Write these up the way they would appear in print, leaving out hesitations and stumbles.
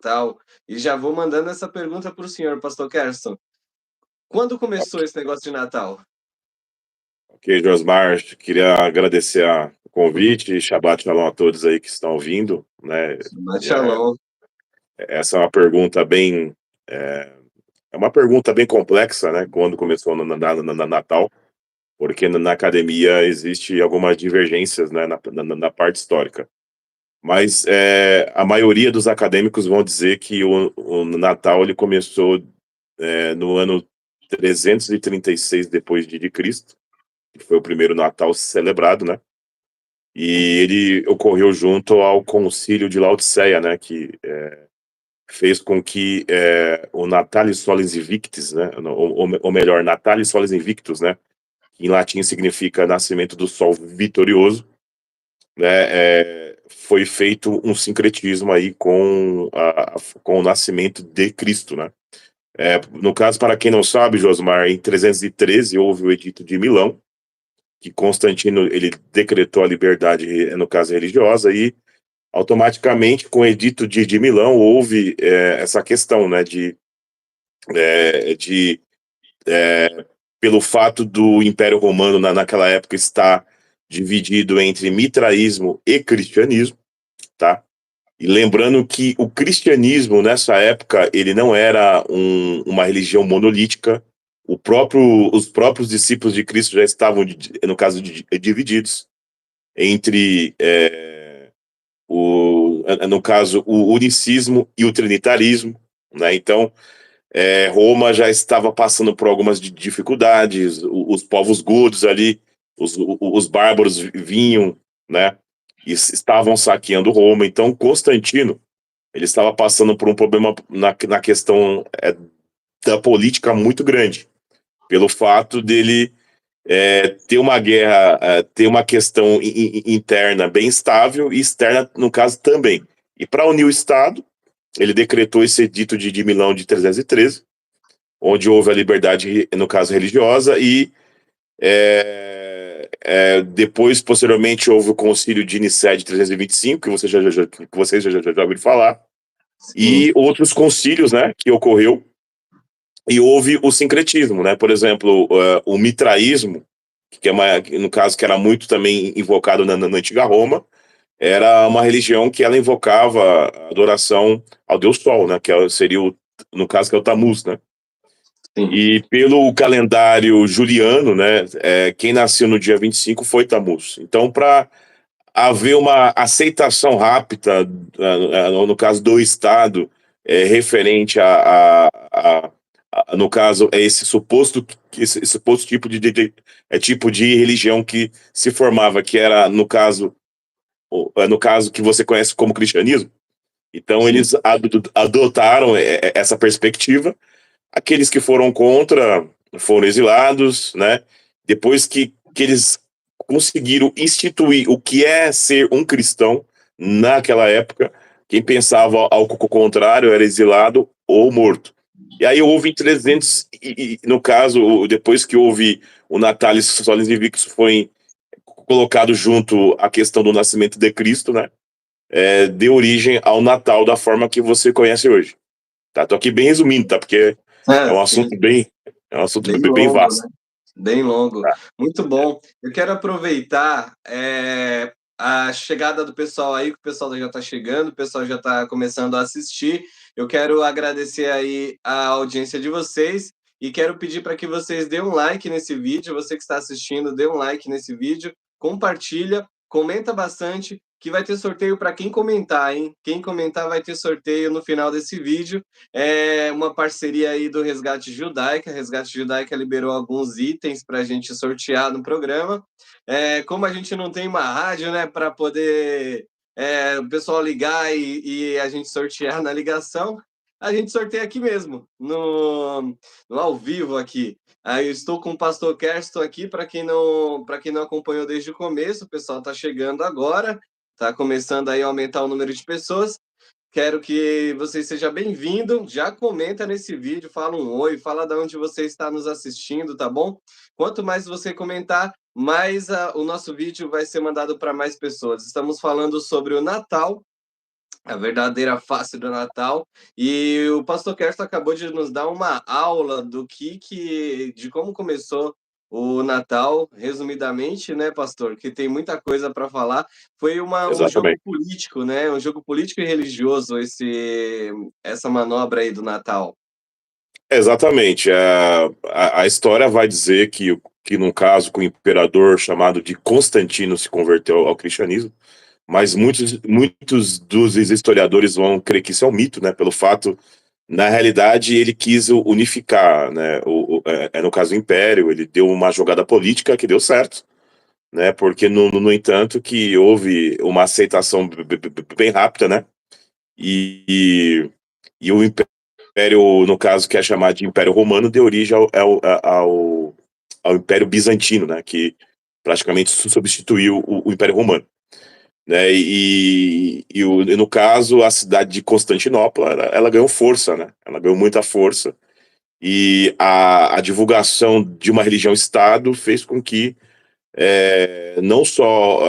Natal. E já vou mandando essa pergunta para o senhor, pastor Kerson. Quando começou esse negócio de Natal? Ok, Josmar, queria agradecer o convite e Shabbat Shalom a todos aí que estão ouvindo, né? Shabbat É, Shalom. essa é uma pergunta é, é uma pergunta bem complexa, né? Quando começou no Natal, porque na academia existe algumas divergências, né? Na parte histórica. Mas a maioria dos acadêmicos vão dizer que o Natal ele começou no ano 336 depois de Cristo, que foi o primeiro Natal celebrado, né? E ele ocorreu junto ao Concílio de Laodiceia, né, que fez com que o Natalis Solis Invictus, né, ou melhor, Natalis Solis Invictus, né, que em latim significa nascimento do sol vitorioso, né, foi feito um sincretismo aí com o nascimento de Cristo, né. No caso, para quem não sabe, Josmar, em 313 houve o Edito de Milão, que Constantino ele decretou a liberdade, no caso religiosa, e automaticamente com o Edito de Milão houve essa questão, né, de pelo fato do Império Romano naquela época estar dividido entre mitraísmo e cristianismo, tá? E lembrando que o cristianismo nessa época ele não era uma religião monolítica, os próprios discípulos de Cristo já estavam, no caso, divididos entre no caso, o unicismo e o trinitarismo, né? Então, Roma já estava passando por algumas dificuldades, os povos godos ali, os bárbaros vinham, né? E estavam saqueando Roma. Então, Constantino, ele estava passando por um problema na questão da política muito grande, pelo fato dele ter uma guerra, ter uma questão interna bem estável e externa, no caso, também. E para unir o Estado, ele decretou esse edito de Milão de 313, onde houve a liberdade, no caso, religiosa, e depois, posteriormente, houve o concílio de Nicéia de 325, que vocês já ouviram falar, Sim. e outros concílios, né, que ocorreu, e houve o sincretismo, né, por exemplo, o mitraísmo, que no caso, que era muito também invocado na antiga Roma, era uma religião que ela invocava a adoração ao Deus Sol, né, seria, no caso, que é o Tammuz, né. Sim. E pelo calendário juliano, né, quem nasceu no dia 25 foi Tammuz. Então, para haver uma aceitação rápida, no caso do Estado, referente no caso, esse suposto tipo de religião que se formava, que era, no caso que você conhece como cristianismo. Então, Sim. eles adotaram essa perspectiva. Aqueles que foram contra foram exilados, né? Depois que eles conseguiram instituir o que é ser um cristão naquela época, quem pensava ao contrário era exilado ou morto. E aí houve em 300, no caso, depois que houve o Natalis Solis Invictus, foi colocado junto à questão do nascimento de Cristo, né? Deu origem ao Natal da forma que você conhece hoje. Tá? Tô aqui bem resumindo, tá? Porque é um Sim. assunto bem, Bem bem longo, vasto. né? Bem longo. Tá? Muito bom. Eu quero aproveitar a chegada do pessoal aí, que o pessoal já está chegando, o pessoal já está começando a assistir. Eu quero agradecer aí a audiência de vocês e quero pedir para que vocês dêem um like nesse vídeo. Você que está assistindo, dê um like nesse vídeo, compartilha, comenta bastante, que vai ter sorteio para quem comentar, hein? Quem comentar vai ter sorteio no final desse vídeo. É uma parceria aí do Resgate Judaica. A Resgate Judaica liberou alguns itens para a gente sortear no programa. Como a gente não tem uma rádio, né, para poder o pessoal ligar e a gente sortear na ligação, a gente sorteia aqui mesmo, no ao vivo aqui. Aí eu estou com o pastor Kersto aqui, para quem não acompanhou desde o começo, o pessoal está chegando agora, está começando aí a aumentar o número de pessoas. Quero que você seja bem-vindo. Já comenta nesse vídeo, fala um oi, fala de onde você está nos assistindo, tá bom? Quanto mais você comentar, mais o nosso vídeo vai ser mandado para mais pessoas. Estamos falando sobre o Natal. a verdadeira face do Natal. E o pastor Kersto acabou de nos dar uma aula de como começou o Natal, resumidamente, né, pastor? Que tem muita coisa para falar. Foi um jogo Exatamente. político, né? Um jogo político e religioso essa manobra aí do Natal. Exatamente. A história vai dizer que, no caso, que o imperador chamado de Constantino se converteu ao cristianismo, mas muitos dos historiadores vão crer que isso é um mito, né? Pelo fato, na realidade, ele quis unificar, né? No caso, o Império, ele deu uma jogada política que deu certo, né? Porque, no entanto, que houve uma aceitação bem rápida, né? E, e o Império, no caso, que é chamado de Império Romano, deu origem ao Império Bizantino, né? Que praticamente substituiu o Império Romano, né? E no caso, a cidade de Constantinopla, ela ganhou força, né? Ela ganhou muita força. E a divulgação de uma religião-estado fez com que não só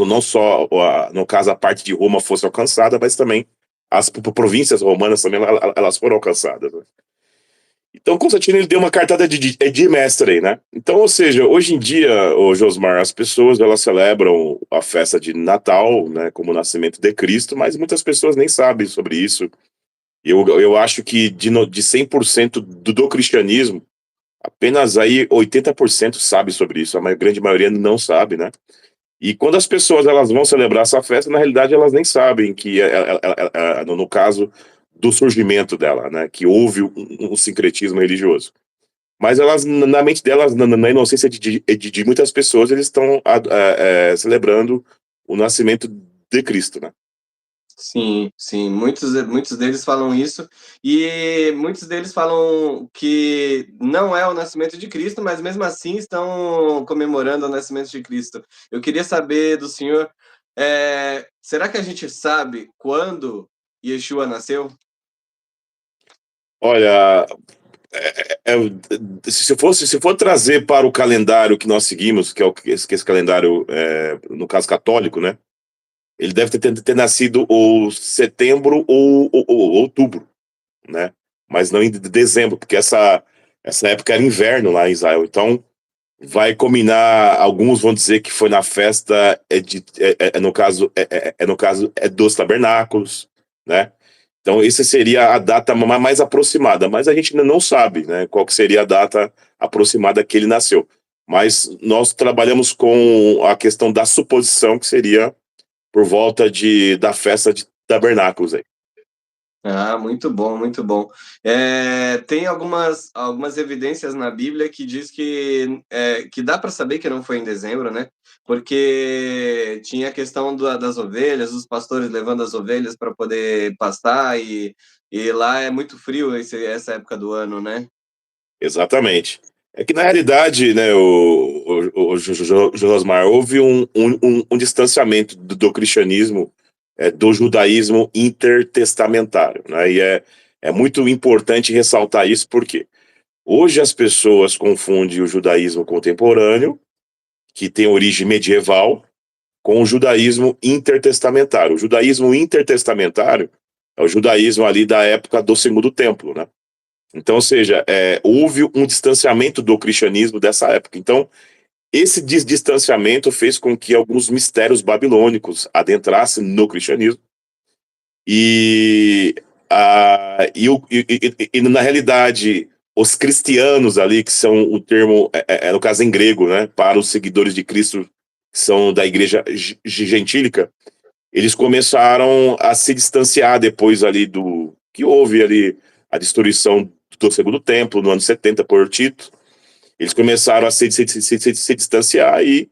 não só no caso a parte de Roma fosse alcançada, mas também as províncias romanas também elas foram alcançadas, né? Então Constantino ele deu uma cartada de mestre aí, né? Então, ou seja, hoje em dia, o Josmar, as pessoas elas celebram a festa de Natal, né, como o nascimento de Cristo, mas muitas pessoas nem sabem sobre isso. Eu acho que de 100% do cristianismo, apenas aí 80% sabe sobre isso, a grande maioria não sabe, né? E quando as pessoas elas vão celebrar essa festa, na realidade elas nem sabem que, no caso do surgimento dela, né, que houve um sincretismo religioso. Mas elas, na mente delas, na inocência de muitas pessoas, eles estão celebrando o nascimento de Cristo, né? Sim, sim, muitos deles falam isso, e muitos deles falam que não é o nascimento de Cristo, mas mesmo assim estão comemorando o nascimento de Cristo. Eu queria saber do senhor, será que a gente sabe quando Yeshua nasceu? Olha, se for trazer para o calendário que nós seguimos, que é esse calendário, no caso católico, né? Ele deve ter nascido ou setembro ou outubro, né? Mas não em dezembro, porque essa época era inverno lá em Israel. Então, vai combinar. Alguns vão dizer que foi na festa, no caso, dos tabernáculos, né? Então, essa seria a data mais aproximada, mas a gente ainda não sabe, né, qual que seria a data aproximada que ele nasceu. Mas nós trabalhamos com a questão da suposição, que seria por volta da festa de tabernáculos aí. Ah, muito bom, muito bom. Tem algumas evidências na Bíblia que diz que dá para saber que não foi em dezembro, né? Porque tinha a questão das ovelhas, os pastores levando as ovelhas para poder pastar, e lá é muito frio essa época do ano, né? Exatamente. É que na realidade, né, o Josmar, houve um distanciamento do cristianismo, do judaísmo intertestamentário, né? E é muito importante ressaltar isso, porque hoje as pessoas confundem o judaísmo contemporâneo, que tem origem medieval, com o judaísmo intertestamentário. O judaísmo intertestamentário é o judaísmo ali da época do Segundo Templo, né? Então, ou seja, houve um distanciamento do cristianismo dessa época. Então, esse distanciamento fez com que alguns mistérios babilônicos adentrassem no cristianismo. E, na realidade, os cristianos ali, que são o termo, no caso em grego, né, para os seguidores de Cristo, que são da igreja gentílica, eles começaram a se distanciar depois ali do que houve ali a destruição do Segundo Templo no ano 70 por Tito. Eles começaram a se distanciar e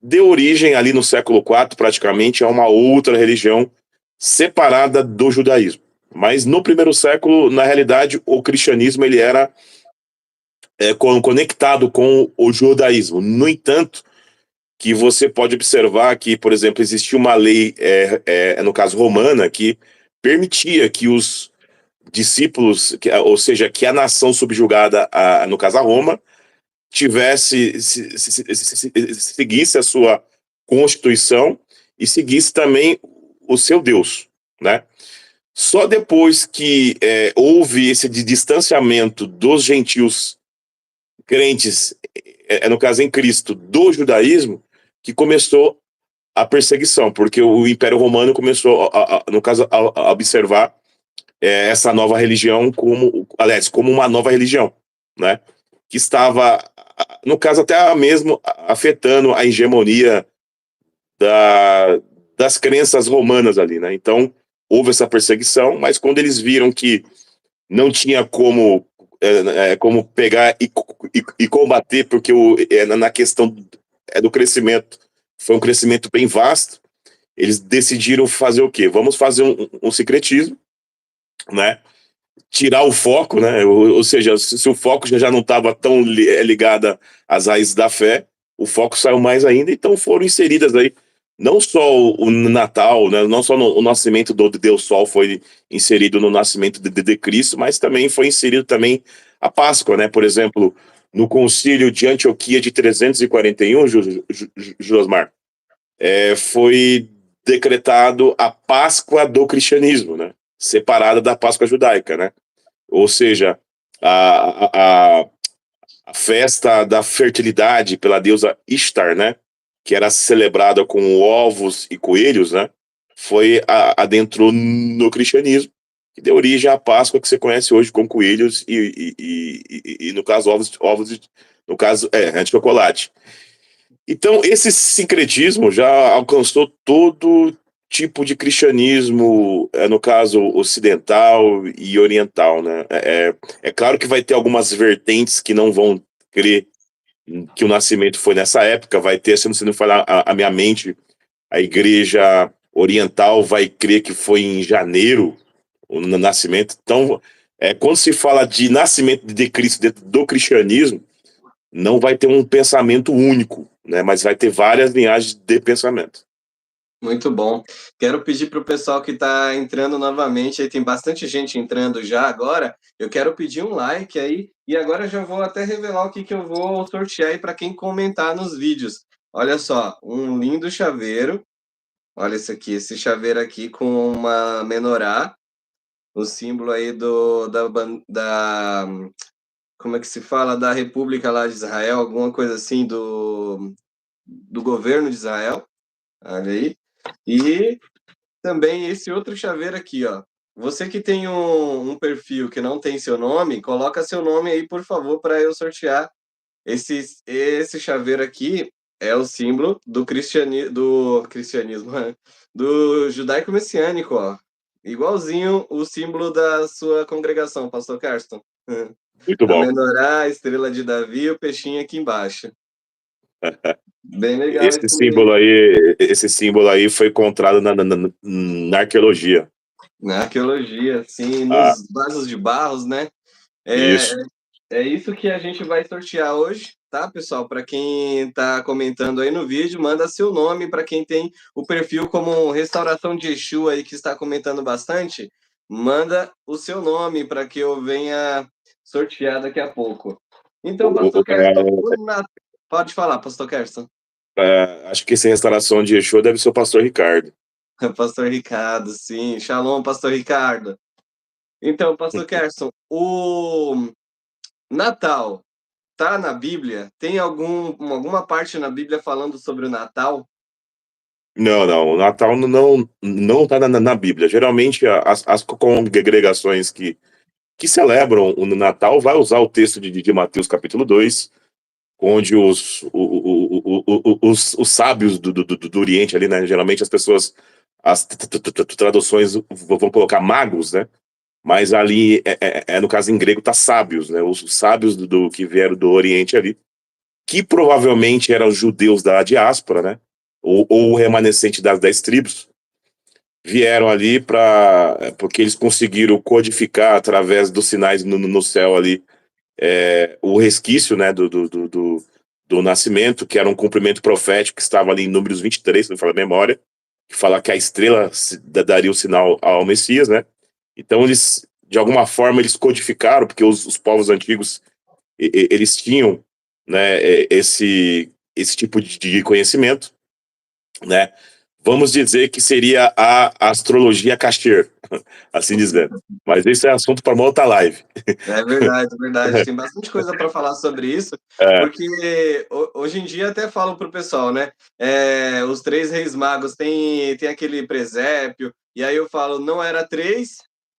deu origem ali no século IV praticamente a uma outra religião separada do judaísmo. Mas no primeiro século, na realidade, o cristianismo ele era conectado com o judaísmo. No entanto, que você pode observar que, por exemplo, existia uma lei, no caso romana, que permitia que os discípulos, ou seja, que a nação subjugada, no caso a Roma, seguisse a sua constituição e seguisse também o seu Deus, né? Só depois que houve esse distanciamento dos gentios crentes, no caso em Cristo, do judaísmo, que começou a perseguição, porque o Império Romano começou, no caso, a observar essa nova religião como, aliás, como uma nova religião, né? Que estava, no caso, até mesmo afetando a hegemonia da, das crenças romanas ali, né? Então, houve essa perseguição, mas quando eles viram que não tinha como pegar e combater, porque na questão do crescimento, foi um crescimento bem vasto, eles decidiram fazer o quê? Vamos fazer um secretismo, né? Tirar o foco, né? Ou seja, se o foco já não estava tão ligado às raízes da fé, o foco saiu mais ainda, então foram inseridas aí não só o Natal, né? Não só o nascimento do Deus Sol foi inserido no nascimento de Cristo, mas também foi inserido também a Páscoa, né? Por exemplo, no Concílio de Antioquia de 341, Josmar, foi decretado a Páscoa do cristianismo, né? Separada da Páscoa judaica, né? Ou seja, a, a, a festa da fertilidade pela deusa Ishtar, né? Que era celebrada com ovos e coelhos, né? Foi adentrou no cristianismo, que deu origem à Páscoa que você conhece hoje com coelhos e no caso, ovos no caso, de chocolate. Então, esse sincretismo já alcançou todo tipo de cristianismo, no caso ocidental e oriental, né? É claro que vai ter algumas vertentes que não vão crer que o nascimento foi nessa época, vai ter, se não falar a minha mente, a igreja oriental vai crer que foi em janeiro o nascimento. Então, quando se fala de nascimento de Cristo dentro do cristianismo, não vai ter um pensamento único, né? Mas vai ter várias linhagens de pensamento. Muito bom. Quero pedir para o pessoal que está entrando novamente, aí tem bastante gente entrando já agora. Eu quero pedir um like aí e agora já vou até revelar o que eu vou sortear aí para quem comentar nos vídeos. Olha só, um lindo chaveiro. Olha esse aqui, esse chaveiro aqui com uma menorá, o símbolo aí da como é que se fala? Da República lá de Israel, alguma coisa assim do governo de Israel. Olha aí. E também esse outro chaveiro aqui, ó. Você que tem um perfil que não tem seu nome, coloca seu nome aí, por favor, para eu sortear. Esse chaveiro aqui é o símbolo do cristianismo, do judaico-messiânico, ó. Igualzinho o símbolo da sua congregação, Pastor Carson. Muito A bom. menorá, a estrela de Davi e o peixinho aqui embaixo. Bem legal isso mesmo. Esse símbolo aí foi encontrado na arqueologia. Na arqueologia, sim, Ah, nos vasos de barros, né? É, isso. é isso que a gente vai sortear hoje, tá, pessoal? Para quem está comentando aí no vídeo, manda seu nome. Para quem tem o perfil como Restauração de Exu aí que está comentando bastante, manda o seu nome para que eu venha sortear daqui a pouco. Então, O- Pastor o- é, Kerson, pode falar, Pastor Kerson. Acho que essa restauração de Exu deve ser o pastor Ricardo. Pastor Ricardo, sim. Shalom, Pastor Ricardo. Então, Pastor Kerson, o Natal tá na Bíblia? Tem alguma parte na Bíblia falando sobre o Natal? Não, não, o Natal não está na Bíblia. Geralmente as congregações que celebram o Natal vai usar o texto de Mateus capítulo 2, onde os sábios do Oriente ali, né? Geralmente as pessoas, as traduções vão colocar magos, né? Mas ali, no caso em grego, tá sábios, né? Os sábios que vieram do Oriente ali, que provavelmente eram judeus da diáspora, né? Ou o remanescente das 10 tribos, vieram ali porque eles conseguiram codificar através dos sinais no céu ali o resquício, né, do nascimento, que era um cumprimento profético que estava ali em Números 23, se não me falha a memória, que fala que a estrela daria o sinal ao Messias, né? Então eles, de alguma forma, eles codificaram, porque os povos antigos, eles tinham, né, esse tipo de conhecimento, né? vamos dizer que seria a astrologia kasher, assim dizendo. Mas esse é assunto para uma outra live. É verdade, é verdade. Tem bastante coisa para falar sobre isso, É, porque hoje em dia até falo pro pessoal, né? Os três reis magos tem aquele presépio, e aí eu falo, não era três,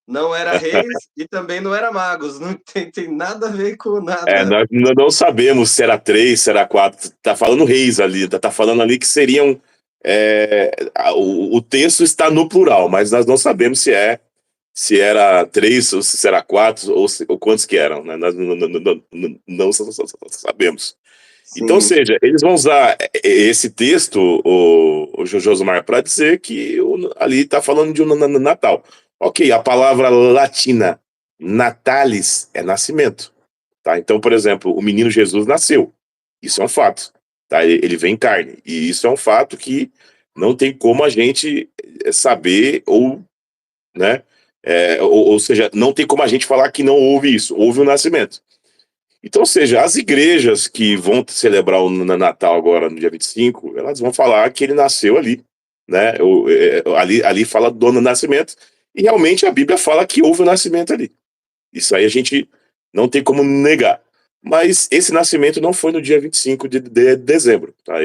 não era reis e também não era magos, não tem nada a ver com nada. nós não sabemos se era três, se era quatro. Tá falando reis ali, tá falando ali que seriam. O texto está no plural, mas nós não sabemos se era três, ou se era quatro, ou quantos que eram, né? Nós não sabemos. Então, ou Sim, seja, eles vão usar esse texto, o Josmar, para dizer que ali está falando de um Natal. Ok, a palavra latina natalis é nascimento. Tá? Então, por exemplo, o menino Jesus nasceu. Isso é um fato. Tá? Ele vem em carne. E isso é um fato que não tem como a gente saber ou, né? Ou seja, não tem como a gente falar que não houve isso. Houve o nascimento. Então, ou seja, as igrejas que vão celebrar o Natal agora no dia 25, elas vão falar que ele nasceu ali, né? Ali fala do nascimento, e realmente a Bíblia fala que houve o nascimento ali. Isso aí a gente não tem como negar. Mas esse nascimento não foi no dia 25 de dezembro. Tá?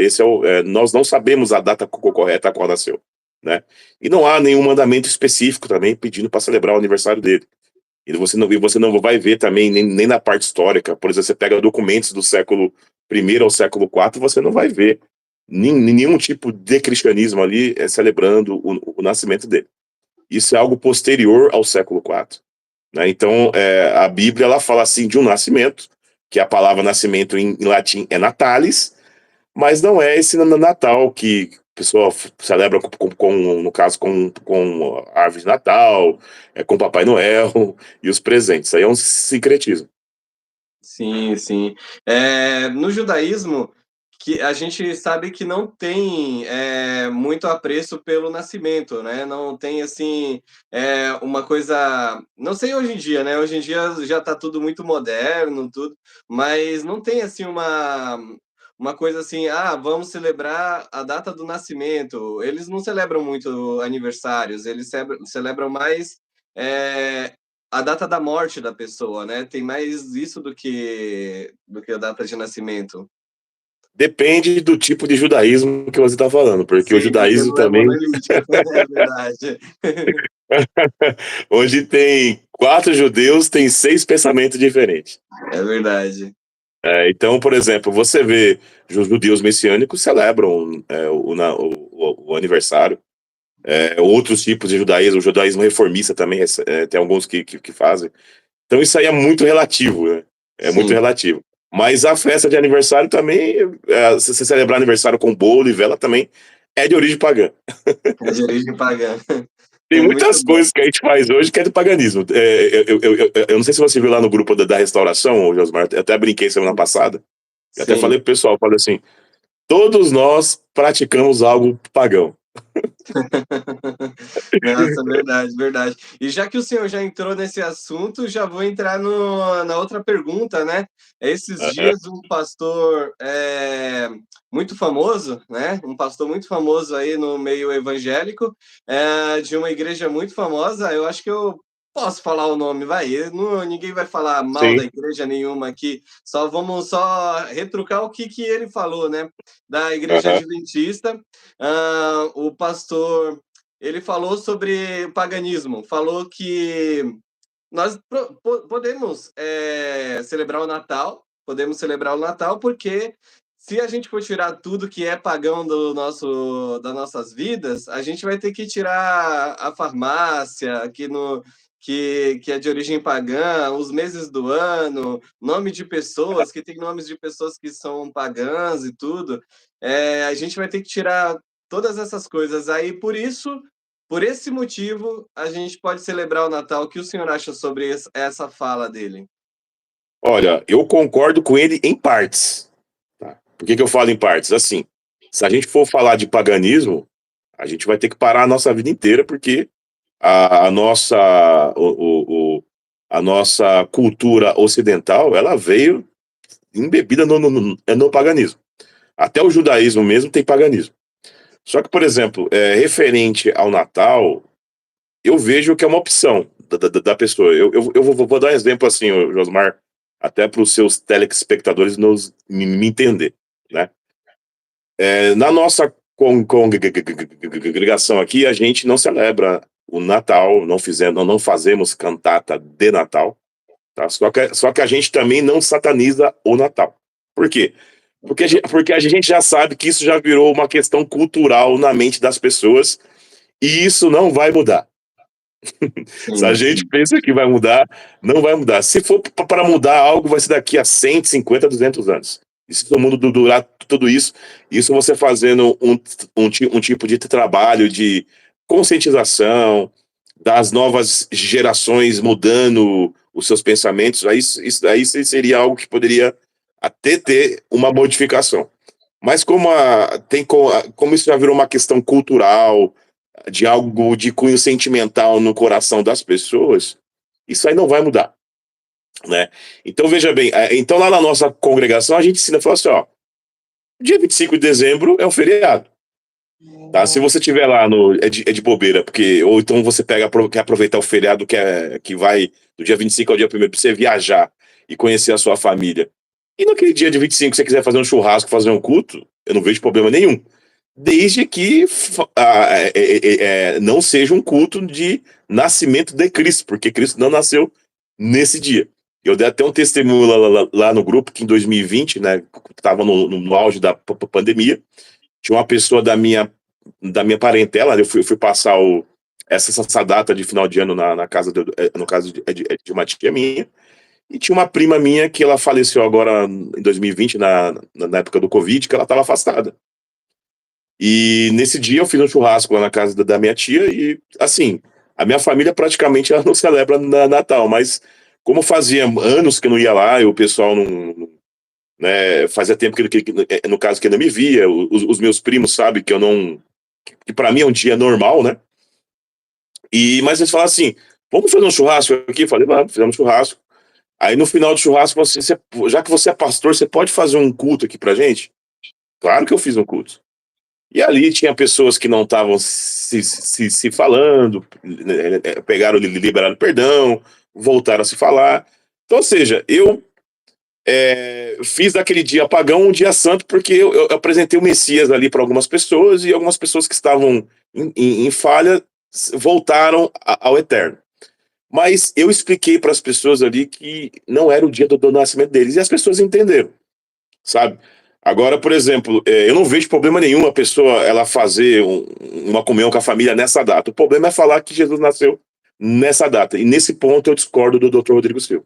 Nós não sabemos a data correta a qual nasceu. Né? E não há nenhum mandamento específico também pedindo para celebrar o aniversário dele. E você não vai ver também, nem na parte histórica. Por exemplo, você pega documentos do século I ao século IV, você não vai ver nenhum tipo de cristianismo ali celebrando o nascimento dele. Isso é algo posterior ao século IV. Né? Então, a Bíblia ela fala assim de um nascimento, que a palavra nascimento em latim é natalis, mas não é esse Natal que a pessoa celebra no caso, com a árvore de Natal, com Papai Noel e os presentes. Isso aí é um sincretismo. sim, sim. No judaísmo, que a gente sabe que não tem muito apreço pelo nascimento, né? Não tem assim uma coisa, não sei hoje em dia, né? Hoje em dia já está tudo muito moderno, tudo, mas não tem assim uma coisa assim, vamos celebrar a data do nascimento. Eles não celebram muito aniversários, eles celebram mais é, a data da morte da pessoa, né? Tem mais isso do que a data de nascimento. Depende do tipo de judaísmo que você está falando, porque o Sim, porque judaísmo não é também, monolítico, é verdade. onde tem 4 judeus, tem 6 pensamentos diferentes. É verdade. Então, por exemplo, você vê judeus messiânicos celebram o aniversário. Outros tipos de judaísmo, o judaísmo reformista também, tem alguns que fazem. Então isso aí é muito relativo, né? É muito Sim, relativo. Mas a festa de aniversário também, se você celebrar aniversário com bolo e vela também, é de origem pagã. é de origem pagã. Tem Muito muitas bom. coisas que a gente faz hoje que é do paganismo. Eu não sei se você viu lá no grupo da restauração, ô Josmar, eu até brinquei semana passada, eu até Sim. falei pro pessoal, falei assim, todos nós praticamos algo pagão. Nossa, verdade, verdade. E já que o senhor já entrou nesse assunto, já vou entrar na outra pergunta, né? Esses Aham. dias um pastor muito famoso, né? Um pastor muito famoso aí no meio evangélico, de uma igreja muito famosa, eu acho que eu posso falar o nome, vai. Ninguém vai falar mal da Sim. igreja nenhuma aqui, vamos só retrucar o que ele falou, né? Da igreja Aham. adventista. O pastor ele falou sobre o paganismo, falou que nós podemos celebrar o Natal porque se a gente for tirar tudo que é pagão das nossas vidas, a gente vai ter que tirar a farmácia, que é de origem pagã, os meses do ano, nome de pessoas, que tem nomes de pessoas que são pagãs e tudo. A gente vai ter que tirar todas essas coisas. Aí, por esse motivo, a gente pode celebrar o Natal. O que o senhor acha sobre essa fala dele? Olha, eu concordo com ele em partes. Tá? Por que eu falo em partes? Assim, se a gente for falar de paganismo, a gente vai ter que parar a nossa vida inteira, porque a nossa, a nossa cultura ocidental, ela veio embebida no paganismo. Até o judaísmo mesmo tem paganismo. Só que, por exemplo, referente ao Natal, eu vejo que é uma opção da pessoa. Eu vou dar um exemplo assim, ô, Josmar, até para os seus telespectadores me entender, né? Na nossa congregação aqui, a gente não celebra o Natal, não fazemos cantata de Natal, tá? Só que a gente também não sataniza o Natal. Por quê? Porque a gente já sabe que isso já virou uma questão cultural na mente das pessoas e isso não vai mudar. Se a Sim, gente sim. pensa que vai mudar, não vai mudar. Se for para mudar algo, vai ser daqui a 150, 200 anos. E se todo mundo durar tudo isso você fazendo um tipo de trabalho de conscientização das novas gerações mudando os seus pensamentos, aí seria algo que poderia até ter uma modificação. Mas como isso já virou uma questão cultural, de algo de cunho sentimental no coração das pessoas, isso aí não vai mudar, né? Então, veja bem, então lá na nossa congregação a gente ensina, fala assim, ó, dia 25 de dezembro é um feriado, tá? Se você tiver lá é de bobeira, porque, ou então você quer aproveitar o feriado que vai do dia 25 ao dia 1º para você viajar e conhecer a sua família. E naquele dia de 25 se você quiser fazer um churrasco, fazer um culto, eu não vejo problema nenhum. Desde que não seja um culto de nascimento de Cristo, porque Cristo não nasceu nesse dia. Eu dei até um testemunho lá no grupo que em 2020, né, estava no auge da pandemia, tinha uma pessoa da minha parentela, eu fui passar essa data de final de ano na casa, no caso de uma tia minha, e tinha uma prima minha que ela faleceu agora em 2020, na época do Covid, que ela estava afastada. E nesse dia eu fiz um churrasco lá na casa da minha tia e, assim, a minha família praticamente ela não celebra Natal, mas como fazia anos que eu não ia lá e o pessoal não, né, fazia tempo no caso que eu não me via, os meus primos sabem que eu não, que para mim é um dia normal, né? Mas eles falaram assim, vamos fazer um churrasco aqui? Eu falei, vamos, fizemos um churrasco. Aí no final do churrasco, já que você é pastor, você pode fazer um culto aqui pra gente? Claro que eu fiz um culto. E ali tinha pessoas que não estavam se falando, pegaram, liberaram perdão, voltaram a se falar. Então, ou seja, eu fiz daquele dia pagão um dia santo porque eu apresentei o Messias ali para algumas pessoas e algumas pessoas que estavam em falha voltaram ao eterno. Mas eu expliquei para as pessoas ali que não era o dia do nascimento deles e as pessoas entenderam, sabe? Agora, por exemplo, eu não vejo problema nenhum a pessoa ela fazer uma comunhão com a família nessa data. O problema é falar que Jesus nasceu nessa data. E nesse ponto eu discordo do Dr. Rodrigo Silva.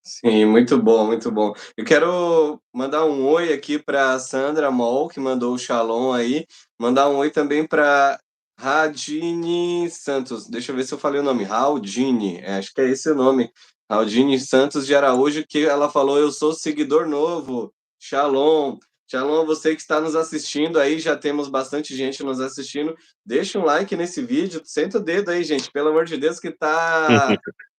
Sim, muito bom, muito bom. Eu quero mandar um oi aqui para Sandra Mol, que mandou o Shalom aí. Mandar um oi também para Radine Santos. Deixa eu ver se eu falei o nome. Raudine, acho que é esse o nome. Raudine Santos de Araújo, que ela falou: Eu sou seguidor novo. Shalom. Shalom, você que está nos assistindo aí, já temos bastante gente nos assistindo. Deixa um like nesse vídeo, senta o dedo aí, gente, pelo amor de Deus, que tá.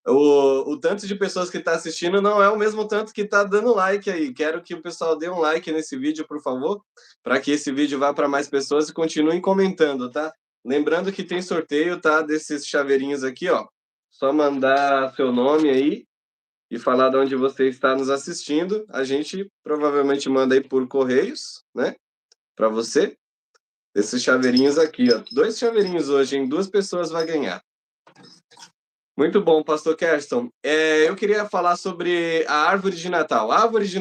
O tanto de pessoas que está assistindo não é o mesmo tanto que está dando like aí. Quero que o pessoal dê um like nesse vídeo, por favor, para que esse vídeo vá para mais pessoas e continuem comentando, tá? Lembrando que tem sorteio, tá? Desses chaveirinhos aqui, ó. Só mandar seu nome aí e falar de onde você está nos assistindo. A gente provavelmente manda aí por correios, né? Para você. Esses chaveirinhos aqui, ó. 2 chaveirinhos hoje, hein? 2 pessoas vai ganhar. Muito bom, Pastor Kerston. Eu queria falar sobre a árvore de Natal. A árvore de